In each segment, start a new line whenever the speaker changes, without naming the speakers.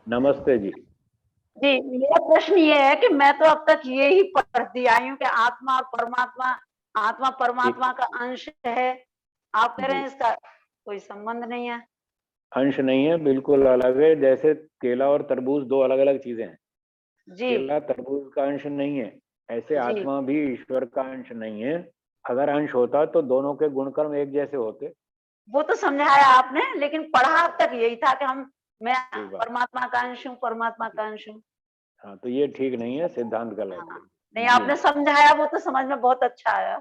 नमस्ते जी।
जी, मेरा प्रश्न ये है कि मैं तो अब तक ये ही पढ़ती आई हूँ कि आत्मा और परमात्मा, आत्मा परमात्मा का अंश है। आप कह रहे हैं
जी,
इसका कोई संबंध नहीं है।
अंश नहीं है, बिल्कुल अलग है। जैसे केला और तरबूज दो अलग अलग चीजें हैं।
जी,
केला तरबूज का अंश नहीं है, ऐसे
जी,
आत्मा भी ईश्वर का अंश नहीं है। अगर अंश होता तो दोनों के गुणकर्म एक जैसे होते।
वो तो समझाया आपने, लेकिन पढ़ा अब तक यही था कि मैं
ठीक बात।
परमात्मा का अंश हूँ, परमात्मा
जी,
का अंश हूँ।
हाँ, तो ये ठीक नहीं है, सिद्धांत गलत
हाँ,
है।
नहीं
जी
आपने
हाँ,
समझाया, वो तो समझ में बहुत अच्छा आया।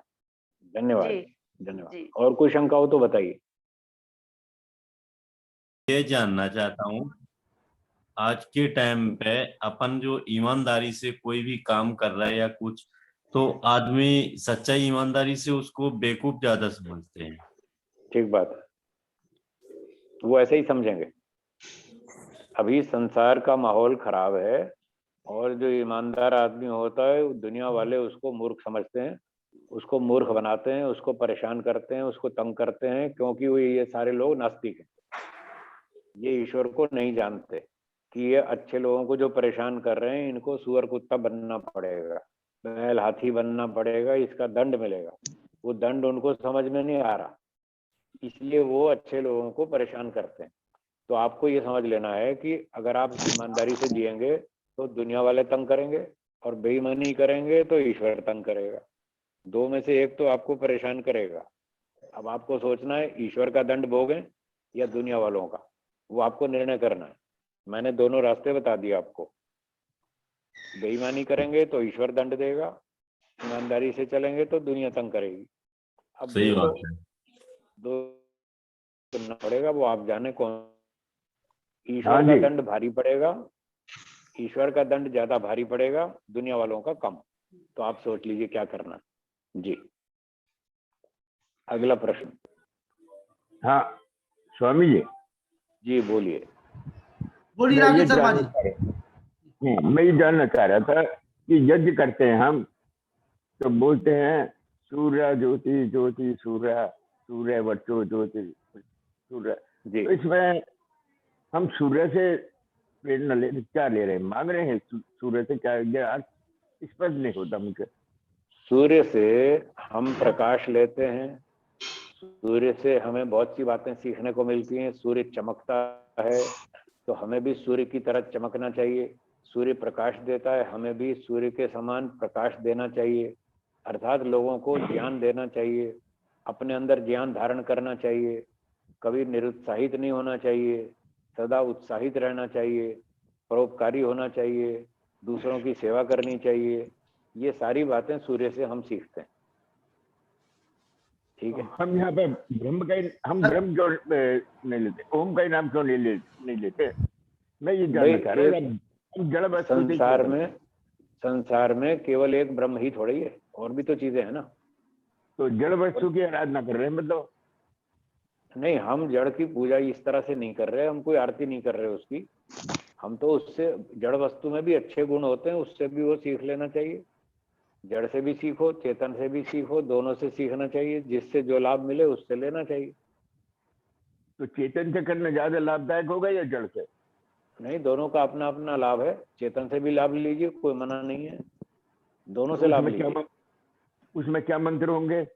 धन्यवाद
जी,
जी, धन्यवाद।
जी।
और कोई शंका हो तो बताइए।
ये जानना चाहता हूँ, आज के टाइम पे अपन जो ईमानदारी से कोई भी काम कर रहा है या कुछ, तो आदमी सच्चाई ईमानदारी से उसको बेवकूफ ज्यादा समझते हैं।
ठीक बात है, वो ऐसे ही समझेंगे। अभी संसार का माहौल खराब है, और जो ईमानदार आदमी होता है दुनिया वाले उसको मूर्ख समझते हैं, उसको मूर्ख बनाते हैं, उसको परेशान करते हैं, उसको तंग करते हैं, क्योंकि वो ये सारे लोग नास्तिक हैं। ये ईश्वर को नहीं जानते कि ये अच्छे लोगों को जो परेशान कर रहे हैं इनको सुअर कुत्ता बनना पड़ेगा, बैल हाथी बनना पड़ेगा, इसका दंड मिलेगा। वो दंड उनको समझ में नहीं आ रहा, इसलिए वो अच्छे लोगों को परेशान करते हैं। तो आपको ये समझ लेना है कि अगर आप ईमानदारी से जिएंगे तो दुनिया वाले तंग करेंगे, और बेईमानी करेंगे तो ईश्वर तंग करेगा। दो में से एक तो आपको परेशान करेगा। अब आपको सोचना है ईश्वर का दंड भोगें या दुनिया वालों का, वो आपको निर्णय करना है। मैंने दोनों रास्ते बता दिए आपको। बेईमानी करेंगे तो ईश्वर दंड देगा, ईमानदारी से चलेंगे तो दुनिया तंग करेगी। अब
सही बात है।
दो चुनना पड़ेगा, वो आप जाने कौन।
हाँ
ईश्वर का
जी।
दंड भारी पड़ेगा, ईश्वर का दंड ज्यादा भारी पड़ेगा, दुनिया वालों का कम। तो आप सोच लीजिए क्या करना है। जी, अगला प्रश्न।
हाँ स्वामी जी,
जी बोलिए।
बोलिए
मैं ये
राकेश शर्मा
जानना
जी।
चाह रहा मैं ये जानना चाह रहा था कि यज्ञ करते हैं हम, तो बोलते हैं सूर्य ज्योति ज्योति सूर्य, सूर्य वर्चो ज्योति सूर्य।
जी,
तो इसमें हम सूर्य से प्रेरणा ले क्या ले रहे हैं, मांग रहे हैं सूर्य से क्या, ये स्पष्ट नहीं होता मुझे।
सूर्य से हम प्रकाश लेते हैं, सूर्य से हमें बहुत सी बातें सीखने को मिलती हैं। सूर्य चमकता है तो हमें भी सूर्य की तरह चमकना चाहिए। सूर्य प्रकाश देता है, हमें भी सूर्य के समान प्रकाश देना चाहिए। अर्थात लोगों को ज्ञान देना चाहिए, अपने अंदर ज्ञान धारण करना चाहिए, कभी निरुत्साहित नहीं होना चाहिए, सदा उत्साहित रहना चाहिए, परोपकारी होना चाहिए, दूसरों की सेवा करनी चाहिए। ये सारी बातें सूर्य से हम सीखते हैं। ठीक है,
हम यहाँ पे ब्रह्म का हम ब्रह्म क्यों नहीं लेते, ओम का ही नाम क्यों नहीं लेते? मैं ये जानना चाह रहा हूँ। हम जड़ वस्तु से
संसार में केवल एक ब्रह्म ही थोड़ी है, और भी तो चीजें हैं ना।
तो जड़ वस्तु की आराधना कर रहे हैं मतलब?
नहीं, हम जड़ की पूजा इस तरह से नहीं कर रहे, हम कोई आरती नहीं कर रहे उसकी। हम तो उससे, जड़ वस्तु में भी अच्छे गुण होते हैं, उससे भी वो सीख लेना चाहिए। जड़ से भी सीखो, चेतन से भी सीखो, दोनों से सीखना चाहिए। जिससे जो लाभ मिले उससे लेना चाहिए।
तो चेतन से करना ज्यादा लाभदायक होगा या जड़ से?
नहीं, दोनों का अपना अपना लाभ है। चेतन से भी लाभ लीजिए, कोई मना नहीं है, दोनों से लाभ लीजिए।
उसमें क्या मंत्र होंगे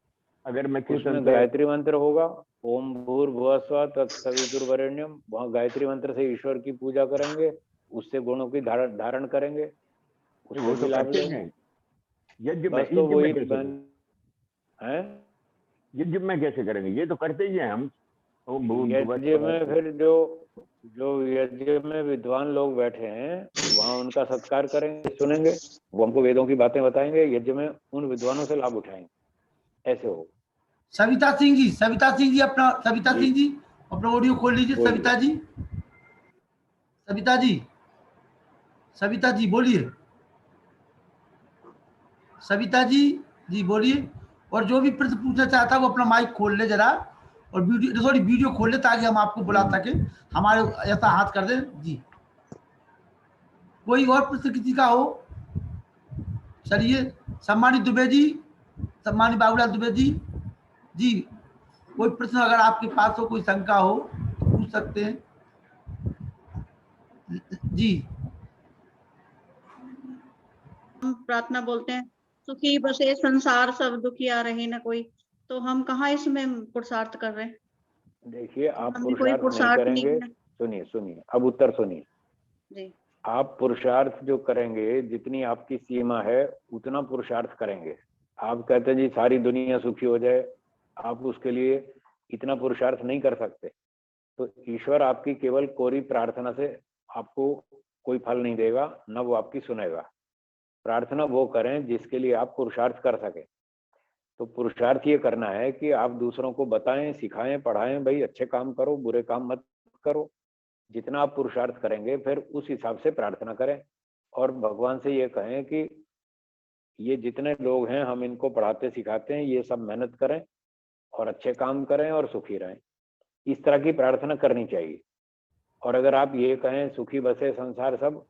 अगर मैं चेतन
उसमें
से?
गायत्री मंत्र होगा, ओम भूर्भुवः स्वः तत्सवितुर्वरेण्यम। वहाँ गायत्री मंत्र से ईश्वर की पूजा करेंगे, उससे गुणों की धारण करेंगे, उससे
वो
भी
तो
लाभ
करते
लेंगे।
हैं यज्ञ में।
बस तो वही है।
यज्ञ में कैसे करेंगे? ये तो करते ही हैं हम।
यज्ञ में फिर जो यज्ञ में विद्वान लोग बैठे हैं वहाँ उनका सत्कार करेंगे, सुनेंगे, वो हमको वेदों की बातें बताएंगे। यज्ञ में उन विद्वानों से लाभ उठाएंगे, ऐसे हो।
सविता सिंह जी अपना, सविता सिंह जी अपना ऑडियो खोल लीजिए। सविता जी, सविता जी बोलिए। सविता जी बोलिए। और जो भी प्रश्न पूछना चाहता है वो अपना माइक खोल ले जरा, और वीडियो खोल ले ताकि हम आपको बुला सके। हमारे ऐसा हाथ कर दे जी। कोई और प्रश्न किसी का हो? चलिए, सम्मानित दुबे जी, सम्मानित बाबूलाल दुबे जी, कोई प्रश्न अगर आपके पास हो, कोई शंका हो तो पूछ सकते हैं। जी
हम प्रार्थना बोलते हैं, सुखी बसे संसार सब दुखिया रहे न कोई, तो हम कहाँ इसमें पुरुषार्थ कर रहे हैं?
देखिए, आप
हमने कोई
पुरुषार्थ नहीं
पुरुषार्थ नहीं
करेंगे।
किया।
सुनिए सुनिए, अब उत्तर सुनिए।
जी
आप पुरुषार्थ जो करेंगे, जितनी आपकी सीमा है उतना पुरुषार्थ करेंगे। आप कहते हैं जी सारी दुनिया सुखी हो जाए, आप उसके लिए इतना पुरुषार्थ नहीं कर सकते। तो ईश्वर आपकी केवल कोरी प्रार्थना से आपको कोई फल नहीं देगा, न वो आपकी सुनेगा। प्रार्थना वो करें जिसके लिए आप पुरुषार्थ कर सके। तो पुरुषार्थ ये करना है कि आप दूसरों को बताएं, सिखाएं, पढ़ाएं, भाई अच्छे काम करो, बुरे काम मत करो। जितना आप पुरुषार्थ करेंगे फिर उस हिसाब से प्रार्थना करें और भगवान से ये कहें कि ये जितने लोग हैं हम इनको पढ़ाते सिखाते हैं, ये सब मेहनत करें और अच्छे काम करें और सुखी रहें। इस तरह की प्रार्थना करनी चाहिए। और अगर आप ये कहें सुखी बसे संसार सब,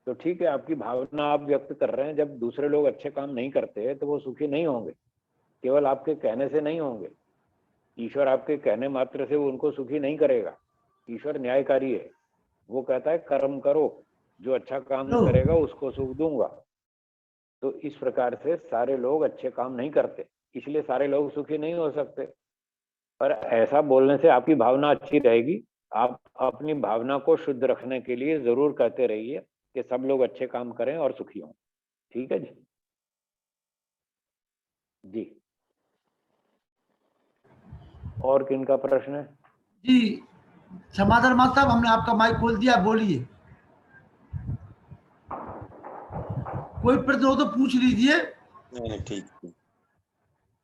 तो ठीक है, आपकी भावना आप व्यक्त कर रहे हैं। जब दूसरे लोग अच्छे काम नहीं करते तो वो सुखी नहीं होंगे, केवल आपके कहने से नहीं होंगे। ईश्वर आपके कहने मात्र से वो उनको सुखी नहीं करेगा। ईश्वर न्यायकारी है, वो कहता है कर्म करो, जो अच्छा काम करेगा उसको सुख दूंगा। तो इस प्रकार से सारे लोग अच्छे काम नहीं करते, इसलिए सारे लोग सुखी नहीं हो सकते। पर ऐसा बोलने से आपकी भावना अच्छी रहेगी। आप अपनी भावना को शुद्ध रखने के लिए जरूर कहते रहिए कि सब लोग अच्छे काम करें और सुखी हों। ठीक है जी? जी, और किन का प्रश्न है?
जी क्षमाधर माता साहब, हमने आपका माइक खोल दिया, बोलिए। कोई प्रश्न हो तो पूछ लीजिए।
नहीं ठीक।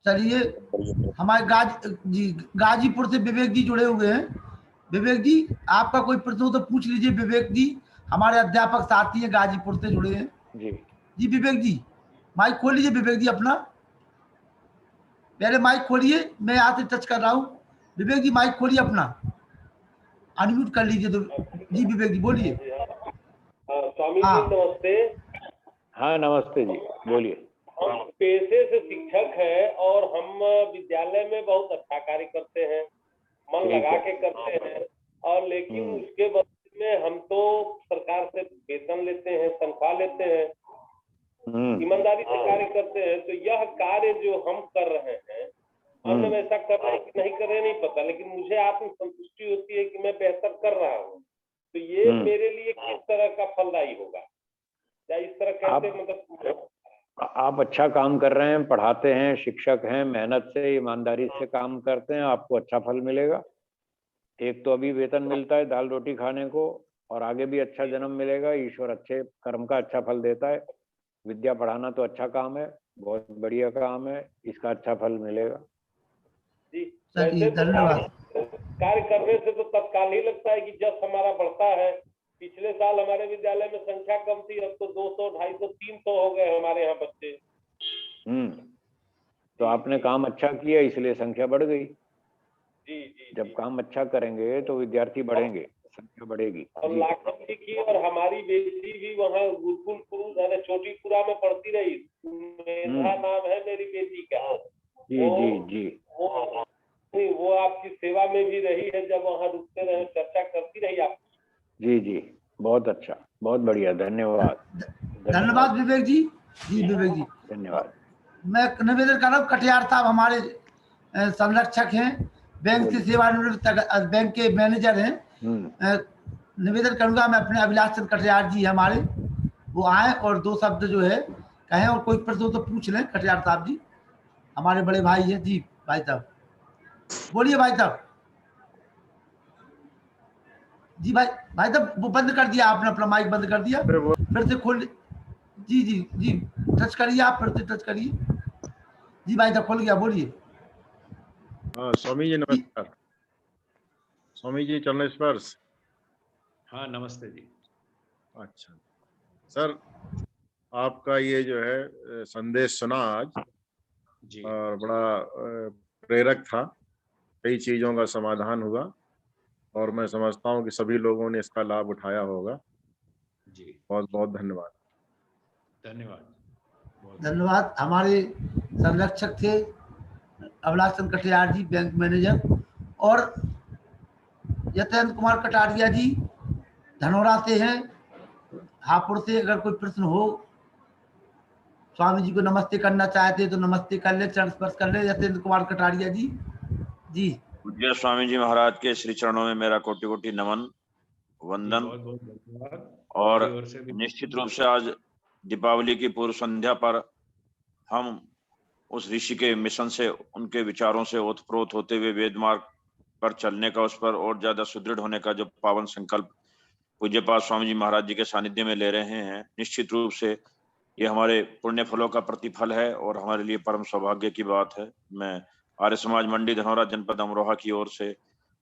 चलिए, हमारे गाजीपुर से विवेक जी जुड़े हुए हैं। विवेक जी, आपका कोई प्रश्न हो तो पूछ लीजिए। विवेक जी हमारे अध्यापक साथी हैं, गाजीपुर से जुड़े हैं। जी विवेक जी, माइक खोल लीजिए। विवेक जी अपना पहले माइक खोलिए, मैं यहाँ से टच कर रहा हूँ। विवेक जी माइक खोलिए अपना, अनम्यूट कर लीजिए। तो जी विवेक जी बोलिए।
स्वामी जी नमस्ते।
हाँ नमस्ते जी, बोलिए।
हम पेशे से शिक्षक हैं और हम विद्यालय में बहुत अच्छा कार्य करते हैं, मन लगा के करते हैं। और लेकिन उसके बदले में हम तो सरकार से वेतन लेते हैं, तनख्वाह लेते हैं, ईमानदारी से कार्य करते हैं। तो यह कार्य जो हम कर रहे हैं, हम ऐसा कर रहे हैं कि नहीं कर रहे नहीं पता, लेकिन मुझे आत्म संतुष्टि होती है कि मैं बेहतर कर रहा हूँ। तो ये मेरे लिए किस तरह का फलदायी होगा? या इस तरह कैसे, मतलब
आप अच्छा काम कर रहे हैं, पढ़ाते हैं, शिक्षक हैं, मेहनत से ईमानदारी से काम करते हैं, आपको अच्छा फल मिलेगा। एक तो अभी वेतन मिलता है दाल रोटी खाने को, और आगे भी अच्छा जन्म मिलेगा। ईश्वर अच्छे कर्म का अच्छा फल देता है। विद्या पढ़ाना तो अच्छा काम है, बहुत बढ़िया काम है, इसका अच्छा फल मिलेगा।
जी वैसे
धन्यवाद।
कार्य करने से तो तत्काल ही लगता है कि जस हमारा बढ़ता है। पिछले साल हमारे विद्यालय में संख्या कम थी, अब तो 200, 250, 300 हो गए हमारे यहाँ बच्चे।
तो आपने काम अच्छा किया, इसलिए संख्या बढ़ गई।
जी जी,
जब काम अच्छा करेंगे तो विद्यार्थी बढ़ेंगे, संख्या बढ़ेगी।
और लाखन जी की और हमारी बेटी भी वहाँ गुरुकुल छोटीपुरा में पढ़ती रही। मेधा नाम है मेरी बेटी का।
जी जी जी,
वो आपकी सेवा में भी रही है, जब वहाँ रुकते रहे, चर्चा करती रही आप।
जी जी, बहुत अच्छा, बहुत बढ़िया, धन्यवाद।
धन्यवाद विवेक जी। जी विवेक जी
धन्यवाद।
मैं निवेदन कर रहा हूँ, कटियार साहब हमारे संरक्षक हैं, बैंक से सेवानिवृत्त बैंक के मैनेजर हैं। निवेदन करूंगा मैं अपने अभिलाष चंद्र कटियार जी हमारे, वो आए और दो शब्द जो है कहें, और कोई प्रश्न हो तो पूछ लें। कटियार साहब जी हमारे बड़े भाई हैं। जी भाई साहब बोलिए। भाई साहब, जी भाई साहब वो बंद कर दिया आपने, अपना माइक बंद कर दिया, फिर से खोल। जी जी जी, टच करिए आप, फिर से टच करिए। जी भाई साहब खोल गया, बोलिए।
हाँ स्वामी जी नमस्कार। स्वामी जी चरण स्पर्श।
हाँ नमस्ते जी।
अच्छा सर, आपका ये जो है संदेश सुना आज जी, और बड़ा प्रेरक था। कई चीजों का समाधान हुआ और मैं समझता हूँ कि सभी लोगों ने इसका लाभ उठाया होगा जी। बहुत बहुत धन्यवाद।
धन्यवाद
धन्यवाद। हमारे संरक्षक थे अभिलाष चंद्र कटियार जी, बैंक मैनेजर, और यतेंद्र कुमार कटारिया जी धनौरा से हैं, हापुड़ से अगर कोई प्रश्न हो, स्वामी जी को नमस्ते करना चाहते तो नमस्ते कर ले, चरण स्पर्श कर ले। यतेंद्र कुमार कटारिया जी। जी
पूज्य स्वामी जी महाराज के श्री चरणों में मेरा कोटि कोटि नमन वंदन।
बहुत बहुत धन्यवाद।
और
मेरी ओर से भी
निश्चित रूप से आज दीपावली की पूर्व संध्या पर हम उस ऋषि के मिशन से, उनके विचारों से ओतप्रोत होते हुए वेद मार्ग पर चलने का, उस पर और ज्यादा सुदृढ़ होने का जो पावन संकल्प पूज्यपाद स्वामी जी महाराज जी के सानिध्य में ले रहे हैं, निश्चित रूप से ये हमारे पुण्य फलों का प्रतिफल है और हमारे लिए परम सौभाग्य की बात है। मैं आर्य समाज मंडी धनौरा जनपद अमरोहा की ओर से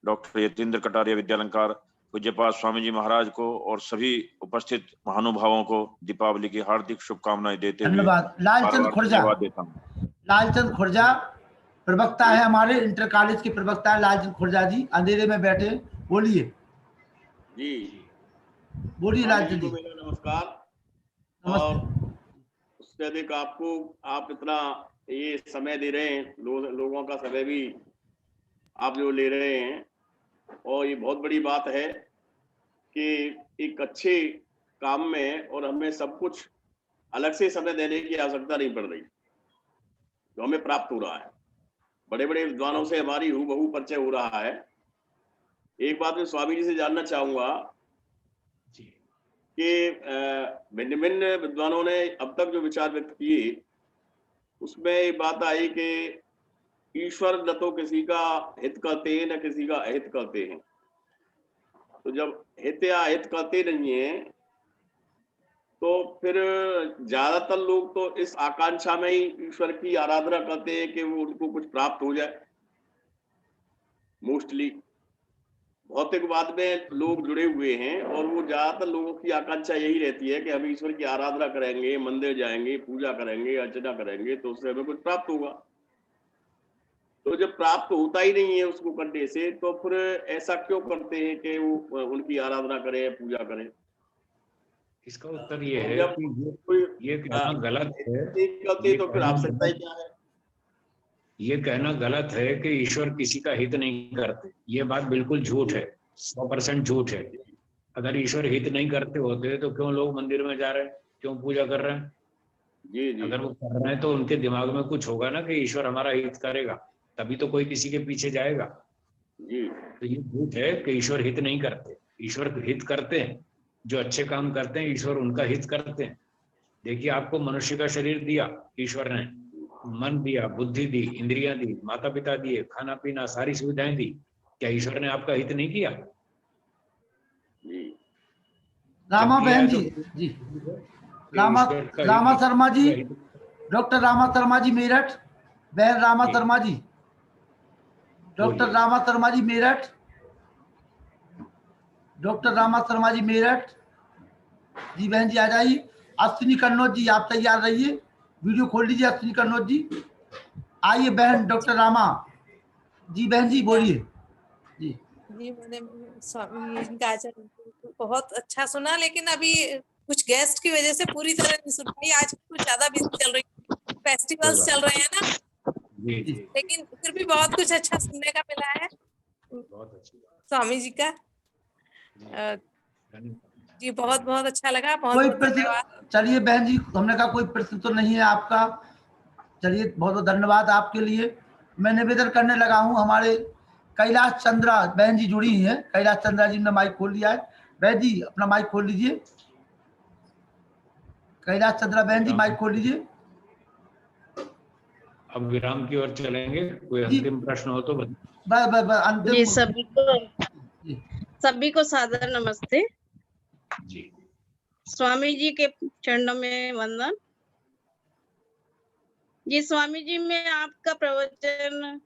डॉक्टर यतीन्द्र कटारिया विद्यालंकार पूज्यपाद स्वामी जी महाराज को और सभी उपस्थित महानुभावों को दीपावली की हार्दिक शुभकामनाएं देते हुए
धन्यवाद। लालचंद खुर्जा, लालचंद खुर्जा प्रवक्ता है हमारे, इंटर कॉलेज के प्रवक्ता है लालचंद खुर्जा जी, अंधेरे में बैठे। बोलिए
जी,
बोलिए लालचंद जी।
मेरा नमस्कार। और उससे अधिक आपको, आप इतना ये समय दे रहे हैं, लोगों का समय भी आप जो ले रहे हैं, और ये बहुत बड़ी बात है कि एक अच्छे काम में और हमें सब कुछ अलग से समय देने की आवश्यकता नहीं पड़ रही, जो हमें प्राप्त हो रहा है। बड़े बड़े विद्वानों से हमारी हूबहू परिचय हो रहा है। एक बात मैं स्वामी जी से जानना चाहूंगा कि भिन्न भिन्न विद्वानों ने अब तक जो विचार व्यक्त किए, उसमें एक बात आई कि ईश्वर न तो किसी का हित करते हैं न किसी का अहित करते हैं। तो जब हित या अहित करते नहीं है तो फिर ज्यादातर लोग तो इस आकांक्षा में ही ईश्वर की आराधना करते हैं कि वो उनको कुछ प्राप्त हो जाए। मोस्टली भौतिकवाद में लोग जुड़े हुए हैं और वो ज्यादातर लोगों की आकांक्षा यही रहती है कि हम ईश्वर की आराधना करेंगे, मंदिर जाएंगे, पूजा करेंगे, अर्चना करेंगे तो उससे हमें कुछ प्राप्त होगा। तो जब प्राप्त होता ही नहीं है उसको करने से, तो फिर ऐसा क्यों करते हैं कि वो उनकी आराधना करें, पूजा करें?
इसका उत्तर ये है कि ये कहना गलत है।
तो फिर आवश्यकता ही क्या है?
ये कहना गलत है कि ईश्वर किसी का हित नहीं करते। ये बात बिल्कुल झूठ है, 100% झूठ है। अगर ईश्वर हित नहीं करते होते तो क्यों लोग मंदिर में जा रहे हैं, क्यों पूजा कर रहे हैं?
जी जी।
अगर वो कर रहे हैं तो उनके दिमाग में कुछ होगा ना कि ईश्वर हमारा हित करेगा, तभी तो कोई किसी के पीछे जाएगा।
जी।
तो ये झूठ है कि ईश्वर हित नहीं करते। ईश्वर हित करते हैं, जो अच्छे काम करते हैं ईश्वर उनका हित करते हैं। देखिए, आपको मनुष्य का शरीर दिया ईश्वर ने, मन दिया, बुद्धि दी, इंद्रियां दी, माता पिता दिए, खाना पीना, सारी सुविधाएं दी। क्या ईश्वर ने आपका हित नहीं किया?
रामा बहन जी, जी रामा शर्मा जी, डॉक्टर रामा शर्मा जी मेरठ, बहन रामा शर्मा जी, डॉक्टर रामा शर्मा जी मेरठ, डॉक्टर रामा शर्मा जी मेरठ जी। बहन जी आ जाइए। अश्विनी कन्नौज जी आप तैयार रहिए, वीडियो खोल लीजिए। अश्विनी कन्नौज जी आइए। बहन डॉक्टर रामा जी, बहन जी बोलिए। जी
जी, मैंने स्वामी इनका आचरण बहुत अच्छा सुना, लेकिन अभी कुछ गेस्ट की वजह से पूरी तरह नहीं सुन पाई। आज कुछ ज्यादा बिजी चल रही, फेस्टिवल्स चल रहे हैं ना, लेकिन फिर भी बहुत कुछ अच्छा सुनने का मिला है स्वामी जी का। जी बहुत बहुत अच्छा लगा।
कोई प्रश्न? चलिए बहन जी, हमने कहा कोई प्रश्न तो नहीं है आपका। चलिए बहुत बहुत धन्यवाद आपके लिए। मैं निवेदन करने लगा हूँ, हमारे कैलाश चंद्रा बहन जी जुड़ी हैं। कैलाश चंद्रा जी ने माइक खोल लिया है। बहन जी अपना माइक खोल लीजिए। कैलाश चंद्रा बहन जी माइक खोल लीजिए।
अब विराम की ओर चलेंगे। कोई अंतिम प्रश्न हो तो
अंतिम।
जी सभी को सादर नमस्ते
जी।
स्वामी जी के चरणों में वंदन जी। स्वामी जी, मैं आपका प्रवचन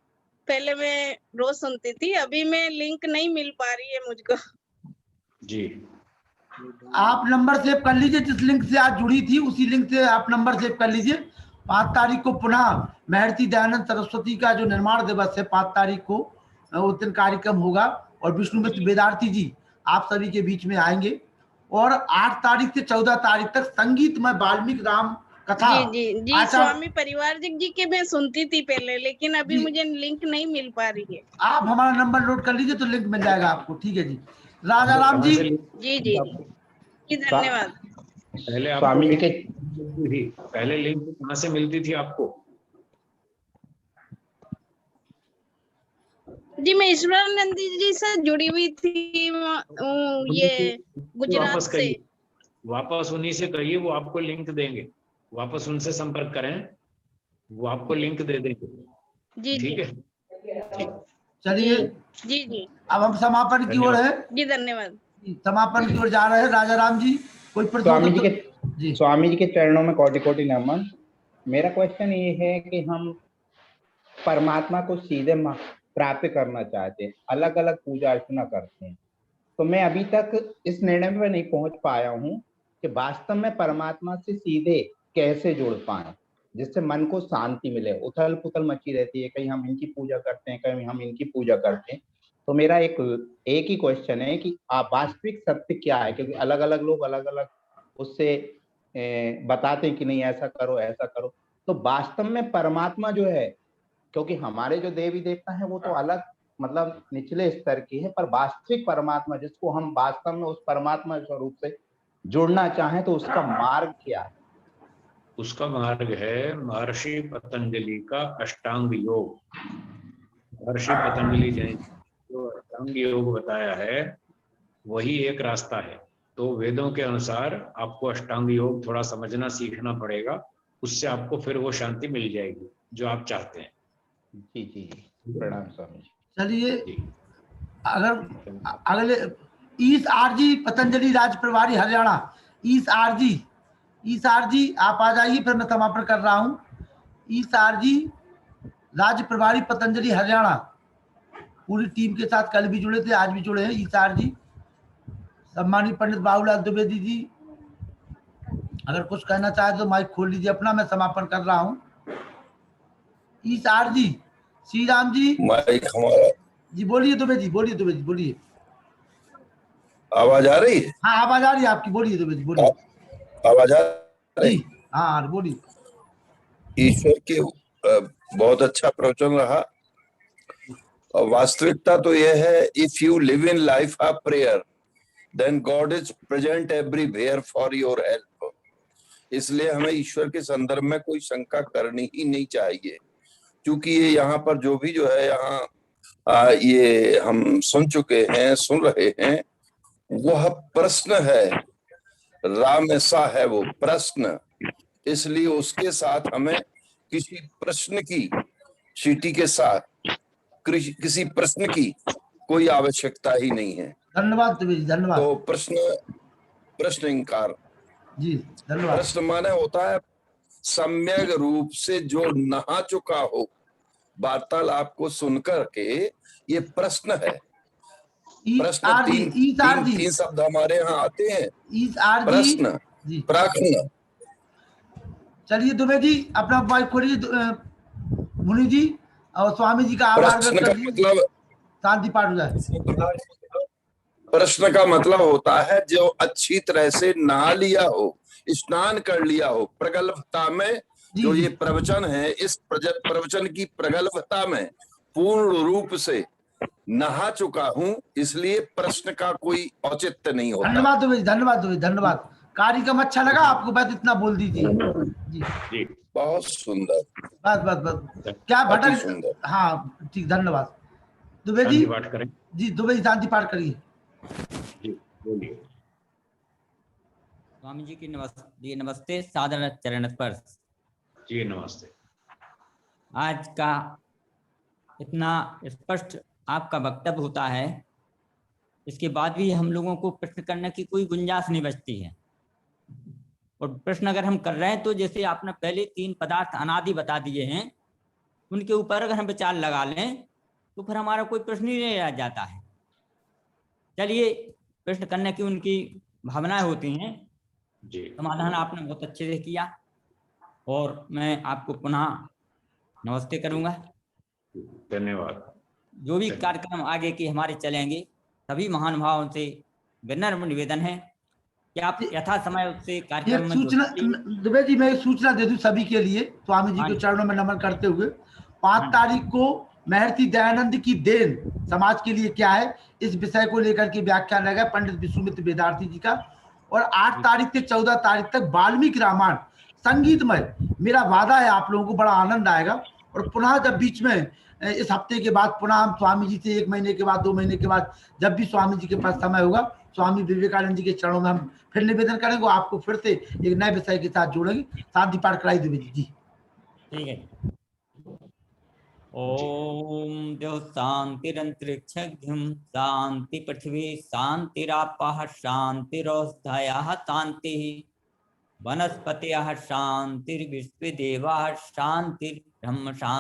पहले मैं रोज सुनती थी, अभी मैं लिंक नहीं मिल पा रही है मुझको
जी।
आप नंबर सेव कर लीजिए, जिस लिंक से आज जुड़ी थी उसी लिंक से आप नंबर सेव कर लीजिए। 5 तारीख को पुनः महर्षि दयानंद सरस्वती का जो निर्माण दिवस है, 5 तारीख को उस दिन कार्यक्रम होगा और विष्णु मित्र वेदार्थी जी आप सभी के बीच में आएंगे। और 8 तारीख से 14 तारीख तक संगीतमय वाल्मीकि राम कथा।
जी जी जी। स्वामी परिवार जी के मैं सुनती थी पहले, लेकिन अभी मुझे लिंक नहीं मिल पा रही है।
आप हमारा नंबर नोट कर लीजिए तो लिंक मिल जाएगा आपको। ठीक है जी। राजा राम जी।
जी जी धन्यवाद।
पहले आपको
स्वामी जी के
पहले लिंक कहाँ से मिलती थी आपको?
जी मैं ईश्वरानंद जी से जुड़ी हुई थी ये गुजरात
वापस
से।
कहिए, वापस उन्हीं से कहिए, वो आपको लिंक देंगे। वापस उनसे संपर्क करें, वो आपको लिंक दे देंगे।
जी
ठीक है,
चलिए
जी जी
अब हम समापन की ओर है।
जी धन्यवाद।
समापन की ओर जा रहे हैं। राजा राम जी कोई
स्वामी जी के चरणों में कोटि कोटि नमन। मेरा क्वेश्चन ये है कि हम परमात्मा को सीधे प्राप्त करना चाहते हैं, अलग अलग पूजा अर्चना करते हैं, तो मैं अभी तक इस निर्णय में नहीं पहुंच पाया हूं कि वास्तव में परमात्मा से सीधे कैसे जुड़ पाए, जिससे मन को शांति मिले। उथल पुथल मची रहती है, कहीं हम इनकी पूजा करते हैं, कहीं हम इनकी पूजा करते हैं। तो मेरा एक ही क्वेश्चन है कि वास्तविक सत्य क्या है, क्योंकि अलग अलग लोग अलग अलग उससे बताते हैं कि नहीं ऐसा करो ऐसा करो। तो वास्तव में परमात्मा जो है, क्योंकि हमारे जो देवी देवता हैं वो तो अलग मतलब निचले स्तर की है, पर वास्तविक परमात्मा जिसको हम वास्तव में उस परमात्मा स्वरूप से जुड़ना चाहें, तो उसका मार्ग क्या है?
उसका मार्ग है महर्षि पतंजलि का अष्टांग योग। महर्षि पतंजलि जी ने जो अष्टांग योग बताया है वही एक रास्ता है। तो वेदों के अनुसार आपको अष्टांग योग थोड़ा समझना सीखना पड़ेगा, उससे आपको फिर वो शांति मिल जाएगी जो आप चाहते हैं।
जी जी प्रणाम स्वामी जी।
चलिए अगर अगले ईस आरजी पतंजलि राज प्रभारी हरियाणा, ईस आरजी आप आ जाइए, फिर मैं समापन कर रहा हूँ। ईस आरजी राज्य प्रभारी पतंजलि हरियाणा, पूरी टीम के साथ कल भी जुड़े थे, आज भी जुड़े हैं। ईस आरजी सम्मानित पंडित बाबूलाल द्विवेदी जी अगर कुछ कहना चाहे तो माइक खोल लीजिए अपना, मैं समापन कर रहा हूँ। ईस आरजी श्री राम जी
माइक हमारा
जी, बोलिए दुबे जी, बोलिए।
आवाज आ रही है?
हाँ आवाज आ रही है आपकी, बोलिए दुबे जी, बोलिए।
आवाज आ रही?
हाँ बोलिए।
ईश्वर के बहुत अच्छा प्रवचन रहा। और वास्तविकता तो यह है, if you live in life of prayer then God is present everywhere for your help. इसलिए हमें ईश्वर के संदर्भ में कोई शंका करनी ही नहीं चाहिए, क्योंकि ये यहाँ पर जो भी जो है यहाँ ये हम सुन चुके हैं, सुन रहे हैं, वह प्रश्न है, राम ऐसा है वो प्रश्न। इसलिए उसके साथ हमें किसी प्रश्न की चीटी के साथ किसी प्रश्न की कोई आवश्यकता ही नहीं है।
धन्यवाद जी, धन्यवाद।
तो प्रश्न इंकार
जी, धन्यवाद।
प्रश्न माने होता है सम्यक रूप से जो नहा चुका हो वार्तालाप को सुनकर के, ये प्रश्न है। प्रश्न तीन शब्द हमारे यहाँ आते हैं, प्रश्न प्रार्थना।
चलिए दुबे जी अपना माइक खोलिए, मुनि जी और स्वामी जी का आभार व्यक्त कर
मतलब
शांति पाठ हो जाए।
प्रश्न का मतलब होता है जो अच्छी तरह से नहा लिया हो, स्नान कर लिया हो, प्रगल्भता में जो ये प्रवचन है, इस प्रवचन की प्रगल्भता में पूर्ण रूप से नहा चुका हूँ, इसलिए प्रश्न का कोई औचित्य नहीं होता।
धन्यवाद दुबे जी, धन्यवाद। कार्यक्रम अच्छा लगा आपको? बस इतना बोल दीजिए जी।
बहुत सुंदर,
बस क्या भटक। हाँ ठीक, धन्यवाद दुबे जी। जी दुबे जी शांति पाठ करिए।
स्वामी जी की नमस्ते, सादर चरण स्पर्श।
जी नमस्ते।
आज का इतना स्पष्ट आपका वक्तव्य होता है, इसके बाद भी हम लोगों को प्रश्न करने की कोई गुंजाइश नहीं बचती है। और प्रश्न अगर हम कर रहे हैं तो जैसे आपने पहले 3 पदार्थ अनादि बता दिए हैं, उनके ऊपर अगर हम विचार लगा लें तो फिर हमारा कोई प्रश्न ही नहीं रह जाता है। चलिए, प्रश्न करने की उनकी भावनाएं होती हैं। समाधान आपने बहुत अच्छे से किया और मैं आपको पुनः नमस्ते करूंगा।
धन्यवाद।
जो भी कार्यक्रम आगे के हमारे चलेंगे, सभी महानुभावों से विनम्र निवेदन है कि आप यथा समय उससे कार्यक्रम में
सूचना दुबे जी, मैं सूचना दे दूं सभी के लिए, स्वामी जी के चरणों में नमन करते हुए। 5 तारीख को महर्षि दयानंद की देन समाज के लिए क्या है, इस विषय को लेकर के व्याख्यान रहेगा पंडित विश्वामित्र वेदार्थी जी का। और 8 तारीख से 14 तारीख तक वाल्मीकि रामायण संगीतमय। मेरा वादा है आप लोगों को बड़ा आनंद आएगा। और पुनः जब बीच में इस हफ्ते के बाद पुनः हम स्वामी जी से 1 महीने के बाद 2 महीने के बाद जब भी स्वामी जी के पास समय होगा, स्वामी विवेकानंद जी के चरणों में हम फिर निवेदन करेंगे, आपको फिर से एक नए विषय के साथ जोड़ेंगे। शांति पाठ कराई देवी जी।
ठीक है। ओम देव शांतिरंतरिक्षं शांति पृथ्वी शांतिरापः शांतिरोषधयः शांति वनस्पतयः शांतिर्विश्वदेवाः शांतिर्ब्रह्म शांति।